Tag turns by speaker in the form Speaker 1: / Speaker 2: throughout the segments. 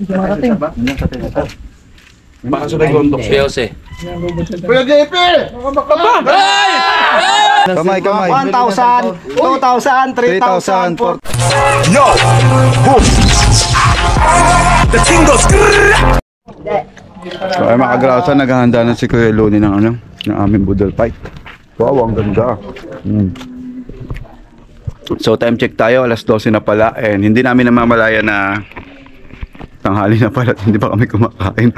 Speaker 1: Marating.
Speaker 2: Baka sa gondok si Jose.
Speaker 3: Kuya JP!
Speaker 2: Kamay.
Speaker 3: 1,000, 2,000, 3,000, 4,000.
Speaker 4: Yo! The team goes.
Speaker 2: So ay mga kagrasa, naghahanda na si Kuya Loni ng ng aming budol fight. Wow, ang ganda. So time check tayo, alas 12 na pala, and hindi namin namamalaya na tanghali na pala at hindi pa kami kumakain.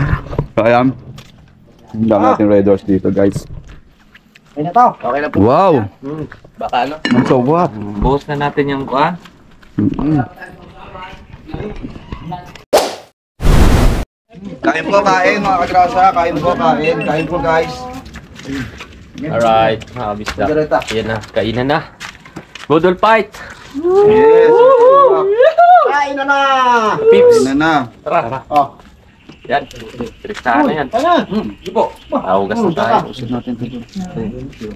Speaker 2: Kaya ang dami natin Red Horse dito, guys.
Speaker 3: Okay na to.
Speaker 1: Okay na po.
Speaker 2: Wow!
Speaker 1: Baka ano?
Speaker 2: Ang sarap.
Speaker 1: Buhos na natin yung kuha.
Speaker 2: Kain po, kain mga kagrasa. Kain po, kain. Kain po, guys.
Speaker 1: Alright, nakabis na. Yan na, kainan na. Budol fight!
Speaker 2: Yes!
Speaker 3: Kain na na!
Speaker 1: Pips!
Speaker 2: Kain na.
Speaker 1: Tara!
Speaker 3: Oh.
Speaker 1: Yan, tristahan na yan.
Speaker 3: Sige po.
Speaker 1: Augas na tayo.
Speaker 2: Usap natin ito.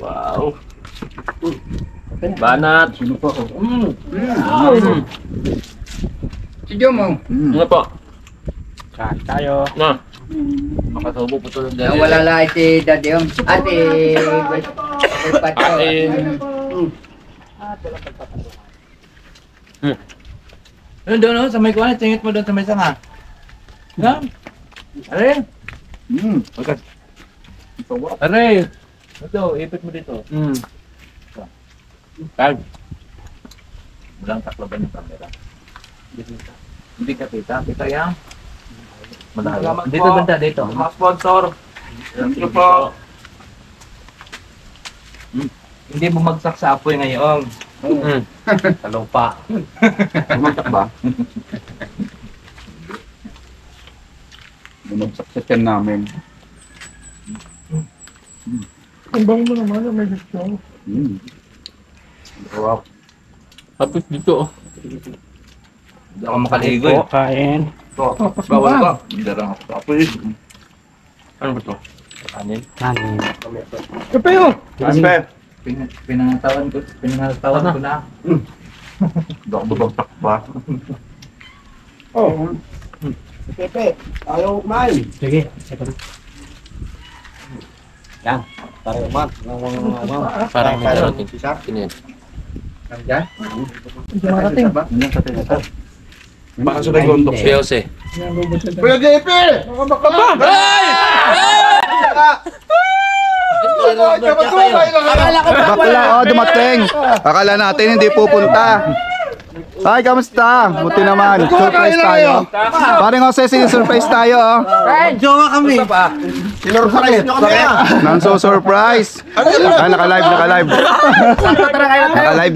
Speaker 1: Wow! Banat!
Speaker 2: Sino pa?
Speaker 3: Si Jomo.
Speaker 1: Ano po?
Speaker 3: Kain tayo.
Speaker 1: Na! Makasubo po ito ng dali.
Speaker 5: Wala lang si Daddy yung ate.
Speaker 1: Ano doon no? Sa may kuwan, tingit mo doon sa may sanga. Yan! Aray! Okay. Aray! Ito, ipit mo dito. Kag! Walang taklaban yung camera. Hindi ka kita. Kita yan. Malayo. Dito banda, dito. Mga sponsor. Thank you po. Hindi bumagsak sa apoy ngayon. Sa lupa.
Speaker 2: Bumagsak ba? Bumagsak sa tiyan namin.
Speaker 3: Ang bang mo naman, may gusto.
Speaker 2: Wow.
Speaker 1: Tapos dito. Hindi ako makaligo eh.
Speaker 3: Kain.
Speaker 1: Bawal ka. Hindi lang ako sa apoy. Ano ba ito? Kanin?
Speaker 3: Kanin. Kape oh!
Speaker 2: Aspe!
Speaker 1: Pinangatawan ko na.
Speaker 2: Hindi ako bumagsak ba?
Speaker 3: Oh. Kape. Ayaw kumain. Sige. Yan. Para umat.
Speaker 1: Parang may darating. Kinin.
Speaker 3: Marating.
Speaker 2: Baka sa gondok
Speaker 1: Si Jose.
Speaker 3: Kuya JP!
Speaker 2: Bakla, dumating. Akala natin hindi pupunta. Ay, kamusta? Buti naman. Surprise tayo. Parang Jose, surprise tayo.
Speaker 3: Jowa kami. Sinurprise nyo kami
Speaker 2: Nang so surprise. Ah, naka-live.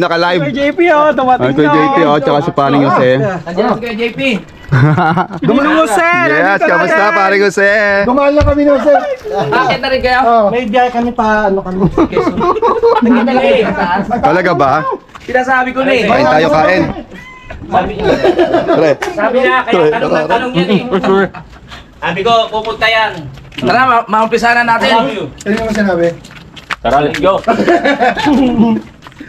Speaker 2: Naka-live.
Speaker 3: Kuya JP oh, dumating
Speaker 2: Ay, Kuya JP, tsaka si Paring Jose.
Speaker 1: Andiyan si Kuya JP.
Speaker 3: Dumating mo sir!
Speaker 2: Yes, kamusta Paring Jose?
Speaker 3: Dumaan lang kami no sir.
Speaker 1: Bakit na rin kayo?
Speaker 3: May biyahe kami pa, ano kami.
Speaker 1: Nagkita eh.
Speaker 2: Talaga ba?
Speaker 1: Sinasabi ko na eh.
Speaker 2: Kain tayo, kain. Pre.
Speaker 1: Sabi na, kaya tanong yan eh. Sabi ko, pupunta yan. Tara, maumpisa na natin.
Speaker 3: Ano naman sinabi?
Speaker 1: Tara, let's go.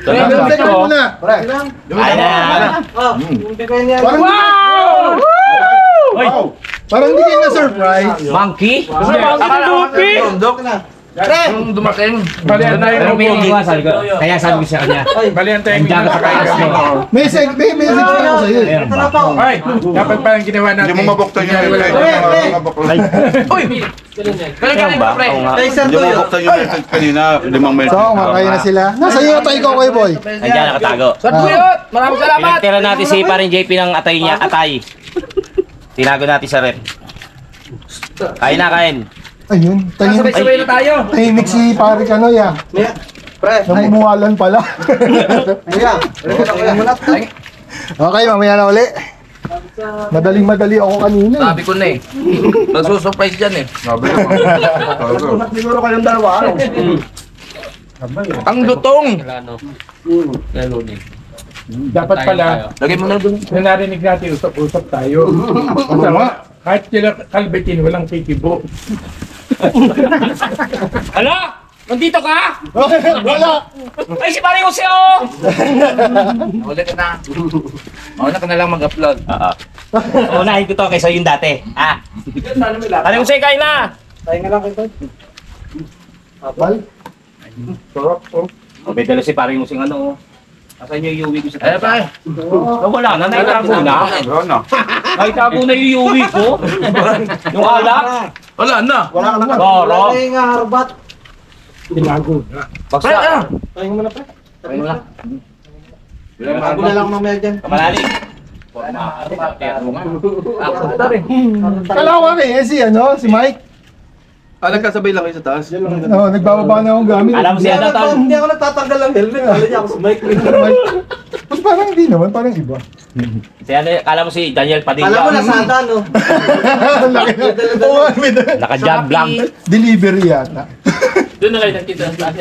Speaker 3: Teka muna.
Speaker 1: Ay na.
Speaker 3: Wow! Parang hindi kayo na-surprise.
Speaker 1: Monkey? Nung dumating.
Speaker 5: Kaya sabi ko sa kanya.
Speaker 6: Bali ang timing
Speaker 5: Diyan
Speaker 6: na
Speaker 5: ka
Speaker 6: sa
Speaker 5: sa
Speaker 3: May message na ako sa'yo.
Speaker 6: Ay, dapat parang ginawa natin.
Speaker 2: Hindi mo mabuktan yung
Speaker 1: Uy! Galing ba?
Speaker 2: Hindi mo mabuktan yung message kanina. 5 message.
Speaker 3: So, makaya na sila. Nasa iyo tayo ikaw kayo boy.
Speaker 5: Andiyan nakatago.
Speaker 1: Saan po yun? Maraming salamat!
Speaker 5: Pinagtira natin si paring JP ng atay niya, atay. Tinago natin sa rep. Kain na, kain.
Speaker 3: Ayun,
Speaker 1: Sabay-sabay na tayo.
Speaker 3: tahimik si pare Kanoy ah. Namumuwalan pala. Okay, mamaya na uli. Madaling-madali ako kanina.
Speaker 1: Sabi ko na eh. Nagsusurprise dyan eh.
Speaker 3: Siguro kayong dalawa.
Speaker 1: Ang lutong!
Speaker 6: Dapat pala,
Speaker 1: Lagay mo na doon.
Speaker 6: na narinig natin, usap-usap tayo. Masama, kahit sila kalbitin, walang pikibo.
Speaker 1: Ala!
Speaker 5: Nandito ka?
Speaker 3: Wala!
Speaker 5: Ay, si Paring Jose, oh!
Speaker 1: Mauna ka na. Mauna ka na lang mag-upload.
Speaker 5: Oo. Unahin ko to kaysa yung dati. Ah. Paring Jose, kain na!
Speaker 3: Abal? Sarap, oh.
Speaker 5: May dala si Paring Jose ano. Asan yung iuwi ko sa
Speaker 1: Eh, pa.
Speaker 5: Wala na, naitago na.
Speaker 2: Wala na.
Speaker 5: Naitago na yung iuwi ko. Yung alak.
Speaker 1: Wala na.
Speaker 3: Wala ka naman.
Speaker 5: Roro.
Speaker 3: nga, harbat.
Speaker 6: Tinago na.
Speaker 5: Baksa.
Speaker 3: Tayo mo na, pre.
Speaker 1: Tayo mo na.
Speaker 3: Bago na lang mamaya dyan.
Speaker 5: Kamalalig.
Speaker 3: Kala ko si Mike.
Speaker 1: Nagkasabay lang kayo sa taas.
Speaker 3: Oo, nagbababa na akong gamit.
Speaker 5: Alam mo siya na
Speaker 3: Hindi ako nagtatanggal ng helmet. Kala niya ako si Mike. Mas parang hindi naman, parang iba.
Speaker 5: Kala mo si Daniel Padilla.
Speaker 3: Alam mo, nasada, no? Oo, may
Speaker 5: Naka-jog lang.
Speaker 3: delivery yata.
Speaker 6: Doon na kayo nakita sa taas.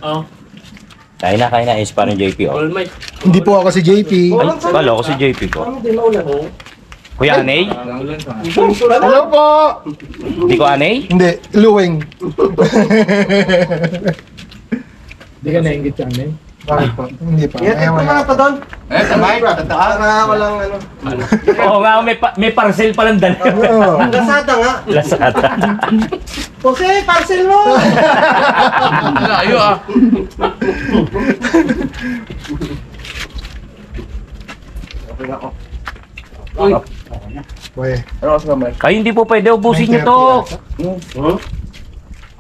Speaker 6: Oo.
Speaker 5: Kain na. Is parang JP. Oh.
Speaker 6: All mic.
Speaker 3: Hindi po ako si JP.
Speaker 5: Ay, kala ko si JP ko. Kuya Anay?
Speaker 3: Hello po!
Speaker 5: Hindi ko Anay?
Speaker 3: Hindi, Luwing.
Speaker 6: Hindi ka nainggit sa amin.
Speaker 3: Bakit po? Hindi pa. Ayaw na.
Speaker 1: Eh, sa mic.
Speaker 3: walang ano.
Speaker 5: Oo nga, may parcel palang dala.
Speaker 3: Oo.
Speaker 7: Lazada nga.
Speaker 5: Lasata.
Speaker 7: Jose, parcel mo!
Speaker 1: Ayo ah.
Speaker 3: Boy.
Speaker 1: Ano sa mic?
Speaker 5: Ay, hindi po pwede. Ubusin niyo to.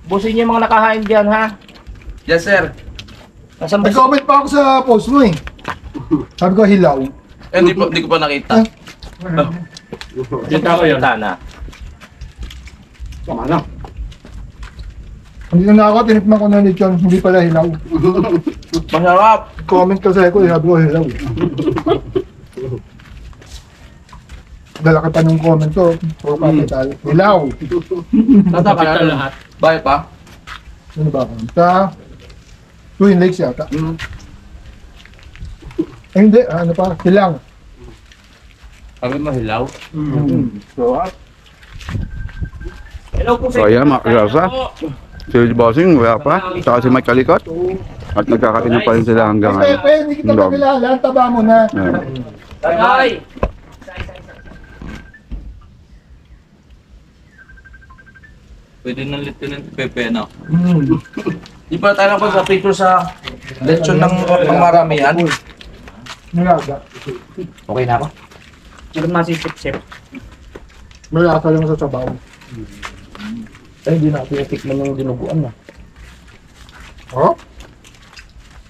Speaker 5: Ubusin niyo yung mga nakahain dyan, ha?
Speaker 1: Yes, sir.
Speaker 5: Nasaan ba?
Speaker 3: Nag-comment pa ako sa post mo eh. Sabi ko hilaw.
Speaker 1: Eh, hindi ko pa nakita.
Speaker 6: Kita ko yun.
Speaker 5: Na.
Speaker 3: Hindi na ako, tinipman ko na lechon, hindi pala hilaw.
Speaker 1: Masarap.
Speaker 3: Comment kasi ako, sabi ko hilaw. Dala ka pa nung comment ko, puro capital. Hilaw.
Speaker 6: Kapital lahat.
Speaker 1: Bakit pa?
Speaker 3: Ano ba ako? Sa Twin Lakes yata. Eh, hindi, ano pa, silang.
Speaker 1: Sabi mo hilaw?
Speaker 3: So,
Speaker 5: Hello po
Speaker 2: So ayan mga kasasa. Si Bossing wala pa. Saka si Mike Kalikot. At nagkakainan pa rin sila hanggang ngayon.
Speaker 3: Pepe, hindi kita kakilala, ang taba mo na.
Speaker 2: Ayan.
Speaker 5: Tagay!
Speaker 1: Pwede ng Lieutenant Pepe, no? Di pa tayo pa sa picture sa lechon ng pangmaramihan.
Speaker 3: Nalaga.
Speaker 5: Okay na ako? Pero masisip-sip.
Speaker 3: Malasa lang sa sabaw.
Speaker 5: Ay, hindi natin natikman yung dinuguan na.
Speaker 3: Oh?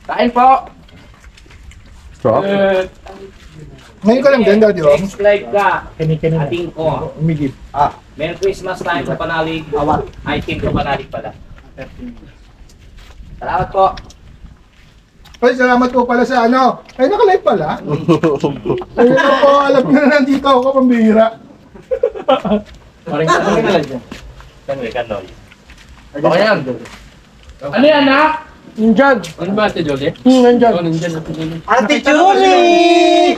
Speaker 5: Kain po!
Speaker 2: So,
Speaker 3: Ngayon ka lang din, Daddy, oh.
Speaker 5: Subscribe ka! Ating ko.
Speaker 3: Umigip.
Speaker 5: Merry Christmas tayo sa Panalig. Ay, Team sa Panalig pala. Salamat po!
Speaker 3: Ay, salamat po pala sa ano. Ay, nakalive pala. Ayun na po, alam nyo na nandito ako, pambihira.
Speaker 5: Parang kanoy na lang dyan. Kanoy.
Speaker 1: Baka yan.
Speaker 6: Ano yan, ha? Nandyan. Ano ba, Ate Jolie?
Speaker 3: Nandyan.
Speaker 6: Oo, nandyan, Ate Jolie.
Speaker 7: Ate Julie!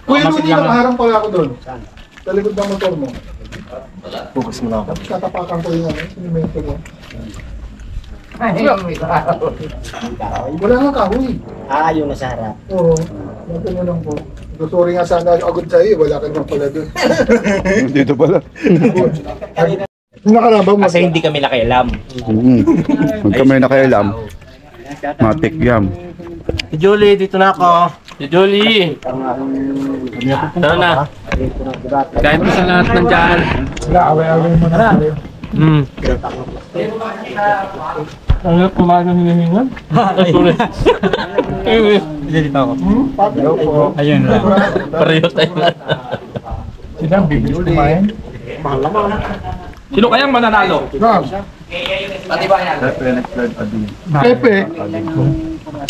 Speaker 3: Kuya, nung nakaharang pala ako doon. Sa likod ng motor mo.
Speaker 1: Focus mo lang ako.
Speaker 3: Tapos tatapakan ko yung ano, sinimento mo. Wala nga kahoy.
Speaker 7: Yung nasa harap.
Speaker 3: Oo. Natin mo lang po. Sorry nga sana agad sa'yo, wala ka naman pala doon.
Speaker 2: dito pala.
Speaker 3: Yung nakarabang mo.
Speaker 5: Kasi hindi kami nakialam.
Speaker 2: Huwag kami nakailam. Matik yam.
Speaker 7: Si Julie, dito na ako.
Speaker 6: Si Jolie. Tara na. Kain mo sa lahat ng dyan.
Speaker 3: Wala, away-away mo na.
Speaker 6: Ano kumain ng hinihingan?
Speaker 5: Dito ako.
Speaker 3: Hello po.
Speaker 5: Ayun lang. Pareho tayo na.
Speaker 3: Sila, bibili kumain.
Speaker 6: Sino kayang mananalo?
Speaker 3: Rob,
Speaker 1: Pati ba yan?
Speaker 3: Pepe.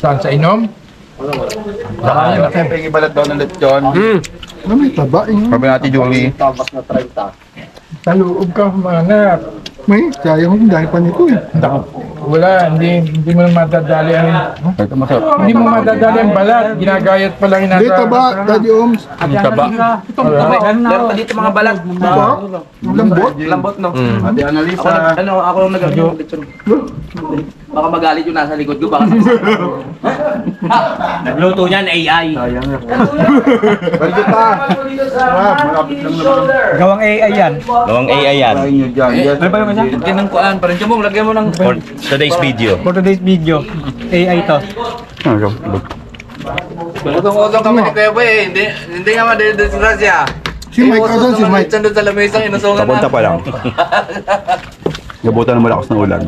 Speaker 6: Saan sa inom?
Speaker 2: Siyempre, ibalat daw ng lechon.
Speaker 3: Ano may taba eh.
Speaker 2: Sabi natin, Julie.
Speaker 3: Sa loob ka, manap. May, sayang dahil pa nito eh. Wala, hindi mo madadali ang
Speaker 2: Ito masarap.
Speaker 3: hindi mo madadali ang balat. Ginagayat pa lang inasa. Dito ba, Daddy Oms?
Speaker 2: Taba.
Speaker 1: Meron pa dito mga balat.
Speaker 3: Lambot?
Speaker 1: Lambot, no?
Speaker 2: Ate Annalisa.
Speaker 1: Ako lang nag-video. Baka magalit yung nasa likod ko. Baka
Speaker 5: Nagluto niyan, AI.
Speaker 2: Pwede pa. Malapit lang naman.
Speaker 6: Gawang AI yan.
Speaker 5: Gawang AI yan.
Speaker 2: Kain nyo dyan. Yes.
Speaker 6: Ano ba yung isa?
Speaker 1: lagyan ng kuan. Parang mo, lagyan mo ng...
Speaker 5: For today's video.
Speaker 6: For today's video, AI to.
Speaker 1: Utong-utong kami ni Kuya Boy eh. Hindi nga madidisgrasya.
Speaker 3: Si Mike, asan si Mike?
Speaker 1: Doon sa lamisang inusungan na.
Speaker 2: Papunta pa lang. Gabutan ng malakas na ulan.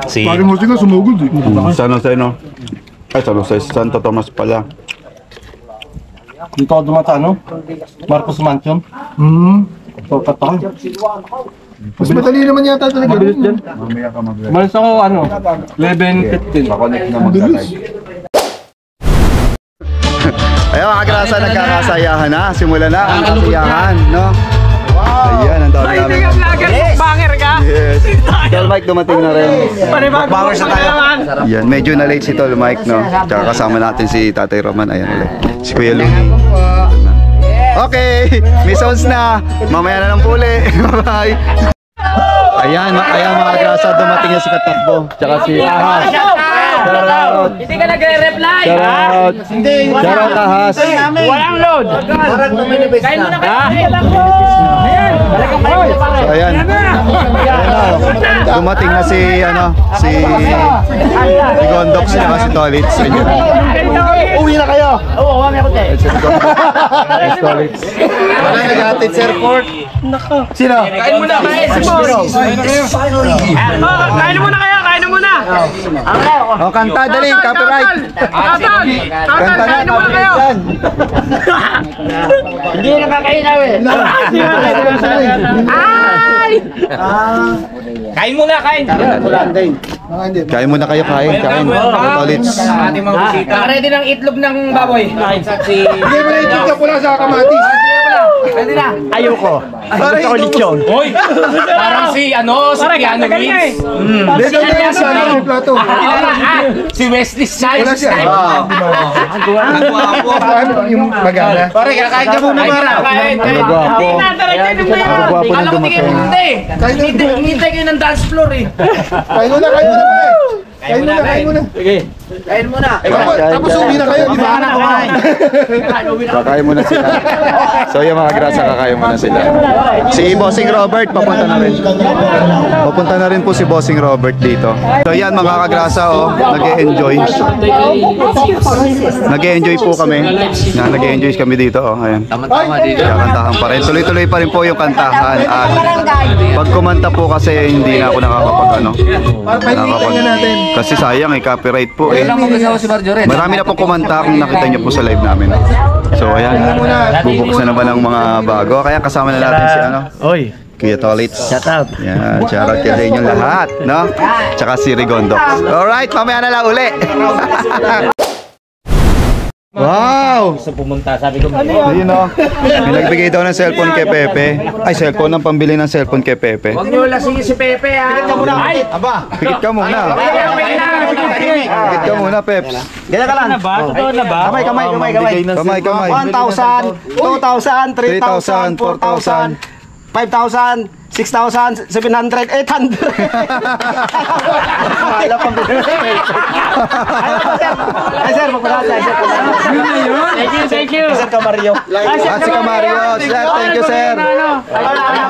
Speaker 5: Si
Speaker 3: Pari mo sila sumugod eh.
Speaker 2: San Jose, no? Ay, San Jose. Santo Tomas pala.
Speaker 7: Dito ako dumata, no? Marcos Mansion. Pagkataon.
Speaker 3: Mas madali naman yata talaga.
Speaker 7: Mabilis dyan.
Speaker 2: Mamaya ka mag-live.
Speaker 7: Malis ako, 11:15.
Speaker 2: Pakonect na mag-live. Ayun mga grasa, nagkakasayahan na. Simula na ang kasiyahan, no? Ayan, ang dami namin.
Speaker 6: Banger ka!
Speaker 2: Yes. Tol Mike dumating na rin.
Speaker 6: Banger sa tayo.
Speaker 2: Yan, medyo na late si Tol Mike, no? Tsaka kasama natin si Tatay Roman. Ayan ulit. Si Kuya Luni. Okay, may sounds na. Mamaya na ng puli. Bye-bye. Ayan mga grasa, dumating na si Katakbo. Tsaka si Ahas. Shoutout.
Speaker 6: Hindi ka nagre-reply!
Speaker 2: Shoutout. Shoutout Ahas.
Speaker 6: Walang load! Kain mo na kayo! Ayan!
Speaker 2: So ayan. Ayan na. Dumating na si Gondox at si Tolitz.
Speaker 7: Uwi na kayo!
Speaker 6: Oo, kami ako tayo.
Speaker 2: Si Tolitz.
Speaker 7: Wala nag-atid sa airport. Sino?
Speaker 6: Kain muna kayo! Si Boss! Kain muna kayo! Kain muna!
Speaker 2: Oh, kanta dali, copyright. Kanta na, copyright yan.
Speaker 6: Hindi na kakain namin! Ay! Kain muna, kain!
Speaker 2: Kain muna kayo, kain. Tolitz.
Speaker 1: Ating mga bisita.
Speaker 6: Ready ng itlog ng baboy.
Speaker 3: Hindi mo na itik ka pula sa kamatis.
Speaker 1: Pwede na.
Speaker 6: Ayoko.
Speaker 7: Gusto ko lechon.
Speaker 1: Hoy! Parang si Keanu Reeves.
Speaker 3: Dito na yan sa ano yung plato.
Speaker 1: Si Wesley Snipes.
Speaker 3: Wala siya.
Speaker 1: Nagwapo.
Speaker 3: Paano yung magana?
Speaker 1: Pare, kakain ka muna, Mara. Kain.
Speaker 2: Nagwapo. Nagwapo na dumating.
Speaker 1: Hinihintay kayo ng dance floor eh.
Speaker 3: Kain muna, kain muna. Kain muna, kain muna.
Speaker 1: Kain muna.
Speaker 3: Tapos uwi na kayo, di ba?
Speaker 2: Kakain muna sila. So yung mga grasa, kakain muna sila. Si Bossing Robert, papunta na rin. Papunta na rin po si Bossing Robert dito. So yan mga kagrasa, oh, nag-e-enjoy. Nag-e-enjoy po kami. Nag-e-enjoy kami dito, oh. Ayan.
Speaker 1: Tama-tama dito.
Speaker 2: Kantahan pa rin. Tuloy-tuloy pa rin po yung kantahan. At pag kumanta po kasi hindi na ako nakakapag
Speaker 3: natin.
Speaker 2: Kasi sayang eh, copyright po eh.
Speaker 1: Lang mag-asawa si Marjorie.
Speaker 2: Marami na pong kumanta kung nakita niyo po sa live namin. So ayan, bubuksan na ba ng mga bago? Kaya kasama na natin si
Speaker 6: Oy.
Speaker 2: Kuya Tolitz. Shout out. Yan, shout out kayo sa inyong lahat, no? Tsaka si Rigondo. Alright, mamaya na lang uli. Wow!
Speaker 5: gusto pumunta, sabi ko.
Speaker 2: Ayun o. May nagbigay daw ng cellphone kay Pepe. Ay, cellphone ng pambili ng cellphone kay Pepe.
Speaker 6: Huwag niyo lasingin si Pepe ha. Ay!
Speaker 2: Pikit ka muna. Pikit ka muna, Peps.
Speaker 7: Ganyan ka lang.
Speaker 6: Totoo na ba?
Speaker 7: Kamay.
Speaker 2: Kamay.
Speaker 7: 1,000, 2,000, 3,000, 4,000, 5,000, 6,000, 700, 800. Wala pang Ay, sir, magpapasaya.
Speaker 6: Thank you.
Speaker 7: Sir Camarillo.
Speaker 2: Si Camario. Sir, thank you, sir.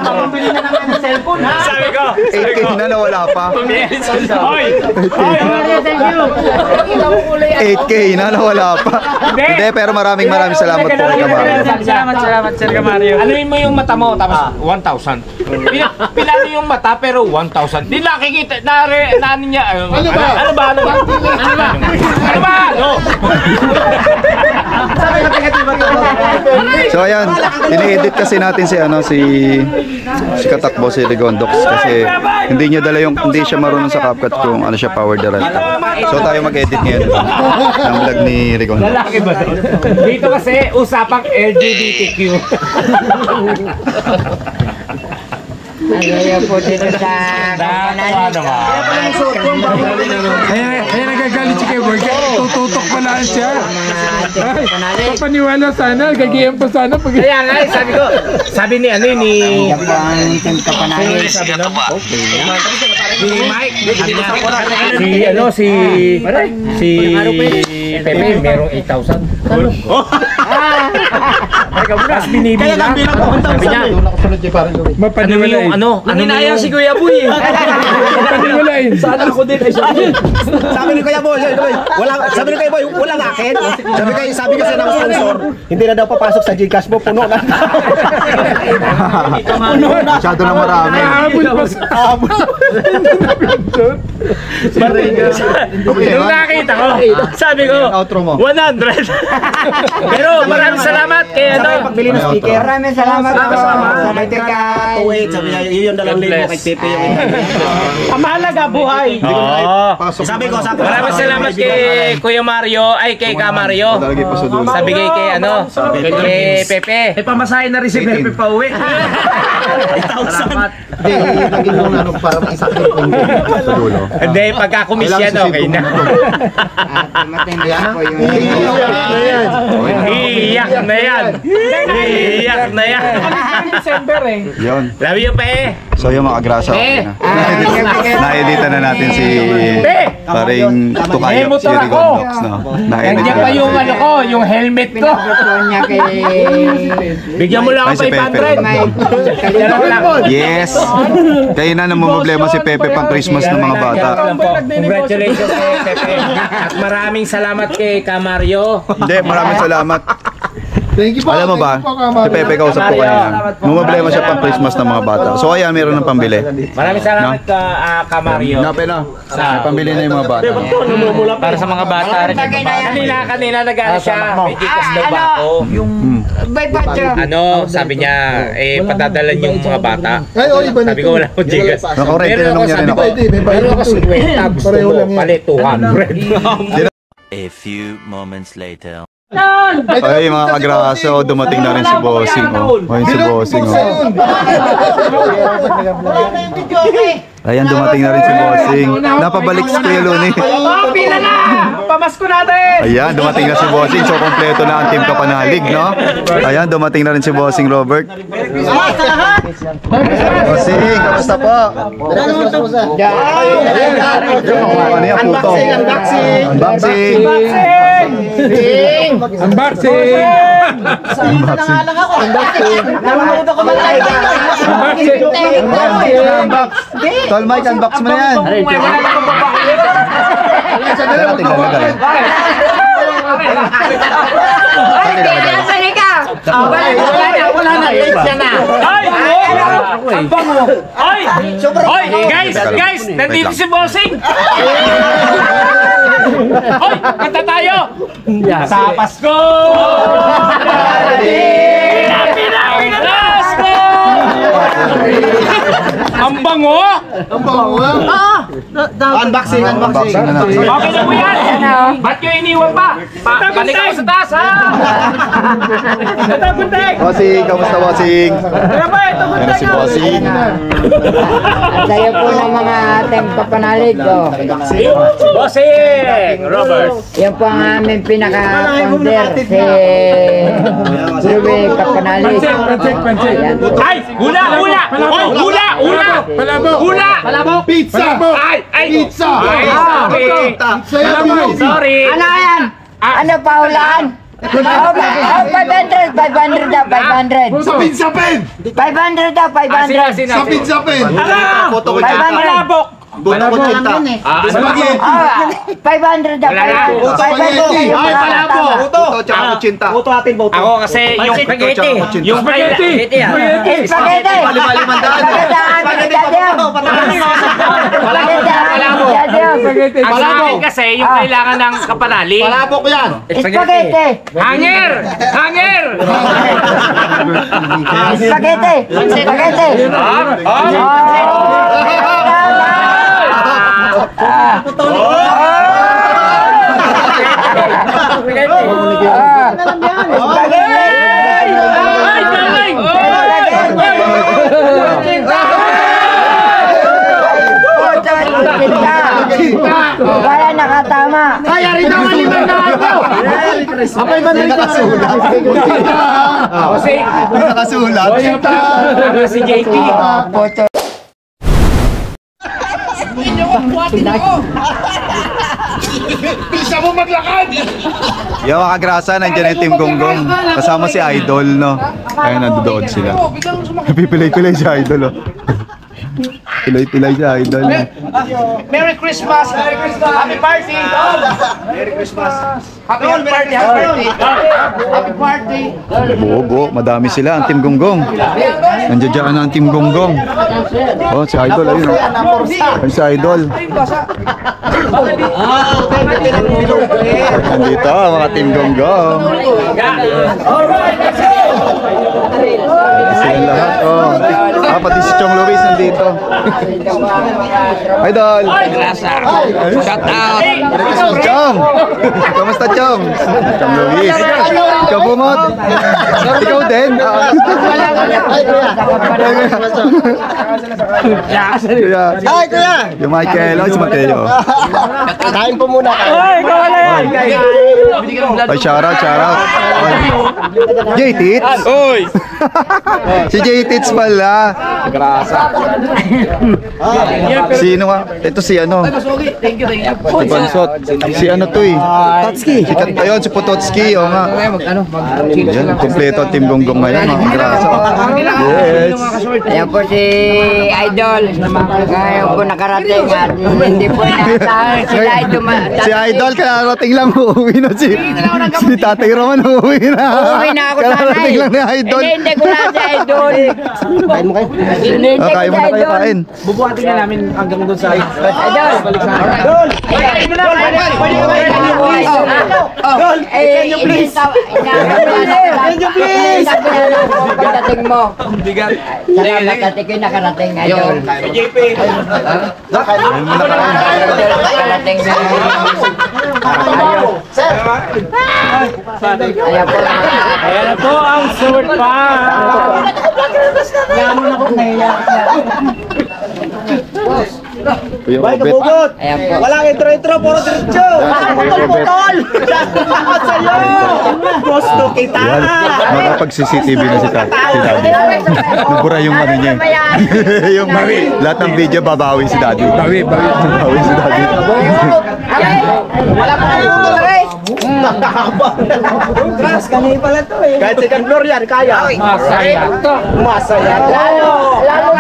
Speaker 6: Pambili na namin ng cellphone ha. Sabi ko.
Speaker 2: 8K na nawala pa.
Speaker 6: Oy! Thank you.
Speaker 2: 8K na nawala pa. Hindi, pero maraming salamat po kay Camario.
Speaker 6: Salamat, Sir Camario.
Speaker 5: Anuin mo yung mata mo, tapos 1,000. Pilano yung mata, pero 1,000. Di nakikita, ano niya, ano ba?
Speaker 2: So ayan, ini-edit kasi natin si Katakbo, si Rigondox kasi hindi siya marunong sa CapCut kung ano siya power director. So tayo mag-edit ngayon ng vlog ni Rigondox.
Speaker 5: Lalaki ba? Dito kasi usapang LGBTQ.
Speaker 8: Ayaw po dito sa kapanan.
Speaker 3: Ayan nagagalit si Keboy. Tututok pala siya. Ay, papaniwala sana. Gagayaan pa sana.
Speaker 5: Kaya nga, sabi ni ano ni...
Speaker 8: Yan po ang team kapanan.
Speaker 5: Si Mike, si Pepe, merong 8,000. Tapos binibilang. Sabi niya,
Speaker 3: Mapaniwalain.
Speaker 5: ano inayang si Kuya Boy?
Speaker 3: Mapaniwalain.
Speaker 5: Sana ako din ay sabi.
Speaker 7: Sabi ni Kuya Boy, sabi ni Kuya Boy, wala nga akin. Sabi kasi ng sponsor, hindi na daw papasok sa Gcash mo, puno na.
Speaker 2: Masyado na marami.
Speaker 3: Habol pa sa habol.
Speaker 5: Nung nakita ko, sabi ko,
Speaker 2: Outro mo.
Speaker 5: 100. Pero maraming salamat kay ano.
Speaker 7: Pagbili ng sticker.
Speaker 8: Maraming salamat po.
Speaker 7: Sa may teka 28, sabi niya, yun 2,000 kay Pepe yung
Speaker 5: Ang mahalaga buhay.
Speaker 7: Sabi ko,
Speaker 5: Maraming salamat kay Kuya Mario, ay kay Ka Mario.
Speaker 2: Lalagay pa sa dulo.
Speaker 5: Sabi kay ano, kay Pepe.
Speaker 1: Pamasahin na rin si Pepe pa uwi.
Speaker 5: Salamat.
Speaker 2: Hindi, lagay mo na para maisakit yung sa dulo.
Speaker 5: Hindi, pagkakomisyan, okay na.
Speaker 8: Matindi po yung
Speaker 5: Iiyak na yan. Iiyak na yan.
Speaker 2: Yun.
Speaker 5: Love you, Pe.
Speaker 2: So yung mga grasa, okay na. Na-editan na natin si paring Tukayo, si Rigondox, no?
Speaker 5: Nandiyan pa yung ano ko, yung helmet ko.
Speaker 8: pinagpupuan niya kay
Speaker 5: Bigyan mo lang
Speaker 2: Ay,
Speaker 5: ako
Speaker 2: si Pepe.
Speaker 5: 500. Dalawa lang.
Speaker 2: Yes! Kaya na namumblema si Pepe pang Christmas ng mga bata.
Speaker 5: Congratulations kay Pepe. At maraming salamat kay Ka Mario.
Speaker 2: Hindi, maraming salamat.
Speaker 3: Thank you po.
Speaker 2: Alam mo ba,
Speaker 3: Thank you po, Kamari.
Speaker 2: si Pepe kausap ko kanina. Namumblema siya pang Christmas ng mga bata. So ayan, meron ng pambili.
Speaker 5: Maraming salamat Ka Mario.
Speaker 2: Napin na. May pambili na yung mga bata.
Speaker 5: Para sa mga bata rin. Kanina nag-ano siya. May Gcash daw ba ako?
Speaker 8: Bay Pacho.
Speaker 5: Ano, sabi niya, patadalan yung mga bata.
Speaker 3: Ay, oh, iba na
Speaker 5: Sabi ko wala akong Gcash.
Speaker 2: Nakorente na nung niya rin ako.
Speaker 3: Pwede, may
Speaker 5: Pero
Speaker 3: bayad
Speaker 5: ako
Speaker 3: dito.
Speaker 5: 50, gusto
Speaker 3: Pareho
Speaker 5: mo,
Speaker 3: lang yan.
Speaker 5: palit 200.
Speaker 9: A few moments later.
Speaker 2: Ay, mga kagraso, dumating na rin si Bossing. Oh. Ayun si Bossing. Oh. Ayan, dumating na rin si Bossing. Napabalik si Kuya Luni.
Speaker 5: Pila na! Pamasko natin!
Speaker 2: Ayan, dumating na si Bossing. So, kompleto na ang team Kapanalig, no? Ayan, dumating na rin si Bossing Robert. Bossing, kamusta po? Ano yan, puto? Unboxing! Unboxing!
Speaker 3: Unboxing!
Speaker 8: Nanonood ako ng live.
Speaker 2: Unbox! Tol Mike, unbox mo na yan. Tingnan lagay.
Speaker 8: Nasaan ka? Wala na. Siya na.
Speaker 5: Ay! Ang bango! Ay! Ay! Guys! Nandito si Bossing! Ay! Kanta tayo! Sa Pasko! Pasko! Ang bango!
Speaker 7: unboxing.
Speaker 2: Unboxing na natin.
Speaker 5: Okay na po yan! Ba't nyo iniwan pa? Balik ako sa taas, ha?
Speaker 2: Bossing, kamusta Bossing? Ayan na si Bossing.
Speaker 8: Ang sayo po ng mga team kapanalig.
Speaker 5: Bossing! Robert!
Speaker 8: Yan po ang aming pinaka-founder, si Ruby Kapanalig. Ayan.
Speaker 5: Ay! Hula! Hula! Oh, hula! Hula! Hula!
Speaker 3: Pizza!
Speaker 5: Ay! Ay!
Speaker 3: Pizza!
Speaker 5: Ay! Sorry! Sorry!
Speaker 8: Ano yan? Ano pa hulaan? 500 daw, 500.
Speaker 3: Sa pizza pen!
Speaker 8: 500 daw, 500.
Speaker 3: Sa pizza pen!
Speaker 7: Foto ko
Speaker 8: 500.
Speaker 7: Buto ko cinta.
Speaker 3: Spaghetti!
Speaker 8: 500 daw, 500.
Speaker 3: Spaghetti!
Speaker 8: Ay, palabo.
Speaker 7: Buto, tsaka kutsinta. Buto atin, buto.
Speaker 5: Ako kasi yung spaghetti. Yung spaghetti.
Speaker 8: Spaghetti.
Speaker 5: Ang sa akin kasi yung kailangan ng kapanali.
Speaker 7: Palabok yan.
Speaker 8: Spaghetti.
Speaker 5: Hanger! Hanger!
Speaker 8: Spaghetti. Spaghetti.
Speaker 5: Ay, galing!
Speaker 7: Kaya rin naman limang na ako. Abay ba na nakasulat?
Speaker 5: Kasi,
Speaker 2: Nakasulat.
Speaker 5: si JP.
Speaker 3: Bisa mo maglakad!
Speaker 2: Yo, mga kagrasa, nandiyan yung Team Gonggong. Kasama si Idol, no? Ayun, nandoon sila. Pipilay-pilay si Idol, oh. Pilay-pilay si Idol.
Speaker 7: Merry Christmas! Merry Christmas! Happy party! Merry Christmas! Happy party! Happy party!
Speaker 2: Buo, madami sila, ang Team Gonggong. Nandiyan dyan ang Team Gonggong. Oh, si Idol, ayun, oh. Ayun si Idol. Nandito, mga Team Gonggong. Silang lahat, oh. Pati si Chong Luis nandito. Idol!
Speaker 5: Shout out!
Speaker 2: Chong! Kamusta, Chong? Chong Luis. Ikaw bumot. Ikaw din.
Speaker 7: Ay, kuya!
Speaker 2: Yung Michael, oh, si Mateo.
Speaker 7: Kain po muna kayo.
Speaker 2: Ay, shoutout. Jay Tits.
Speaker 5: Oy!
Speaker 2: Si Jay Tits pala. Sino nga? Ito si ano? Si Bansot. Si ano to eh?
Speaker 7: Tatski.
Speaker 2: Si Ayun, si Pototski. O nga. Ayan, kompleto ang Team Gonggong ngayon. Mga grasa. Yes.
Speaker 8: Ayan po si Idol. Ngayon po nakarating at hindi po inaasahan sila ay
Speaker 2: Si Idol, kararating lang uuwi na si Tatay Roman uuwi na.
Speaker 8: Uuwi na ako sana
Speaker 2: Kararating lang ni Idol.
Speaker 8: Hindi ko na si Idol.
Speaker 7: Kain mo kayo.
Speaker 8: Hindi ko
Speaker 2: Kain mo
Speaker 8: si
Speaker 2: na kayo
Speaker 8: Idol.
Speaker 2: kain.
Speaker 6: Bubuhatin na namin hanggang doon sa...
Speaker 8: Idol. Pagdating mo. Salamat at ikaw nakarating, Idol. Nakarating na. Ayan po.
Speaker 6: Ayan na po ang sword pa!
Speaker 2: Kuya
Speaker 7: Bay,
Speaker 2: Obet.
Speaker 7: kabugot!
Speaker 8: Ayan po.
Speaker 7: Walang intro-intro, puro diretso! Putol! Salamat sa'yo! Gusto kita!
Speaker 2: Yan, makapag-CCTV na si Daddy. Nabura yung ano niya. Yung lahat ng video babawi si Daddy. Bawi si Daddy.
Speaker 8: Wala pa kayo putol rin.
Speaker 7: Mas kanay pala to eh. Kahit second floor yan, kaya. Masaya to. Masaya to.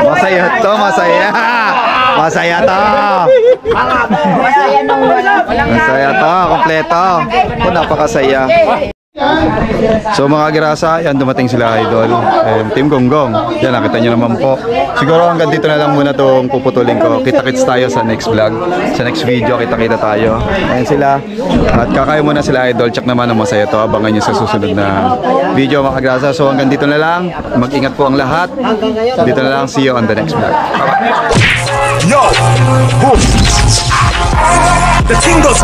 Speaker 2: Masaya to, masaya. Masaya to.
Speaker 8: Masaya nung walang
Speaker 2: Masaya to, kompleto. Oh, napakasaya. So mga girasa, yan dumating sila Idol. Team Gonggong. Yan, nakita nyo naman po. Siguro hanggang dito na lang muna itong puputulin ko. Kita-kits tayo sa next vlog. Sa next video, kita-kita tayo. Ayan sila. At kakain muna sila Idol. Check naman ang masaya to. Abangan nyo sa susunod na video mga girasa. So hanggang dito na lang. Mag-ingat po ang lahat. Dito na lang. See you on the next vlog. Bye-bye.
Speaker 4: Yo! Boom! The ting goes.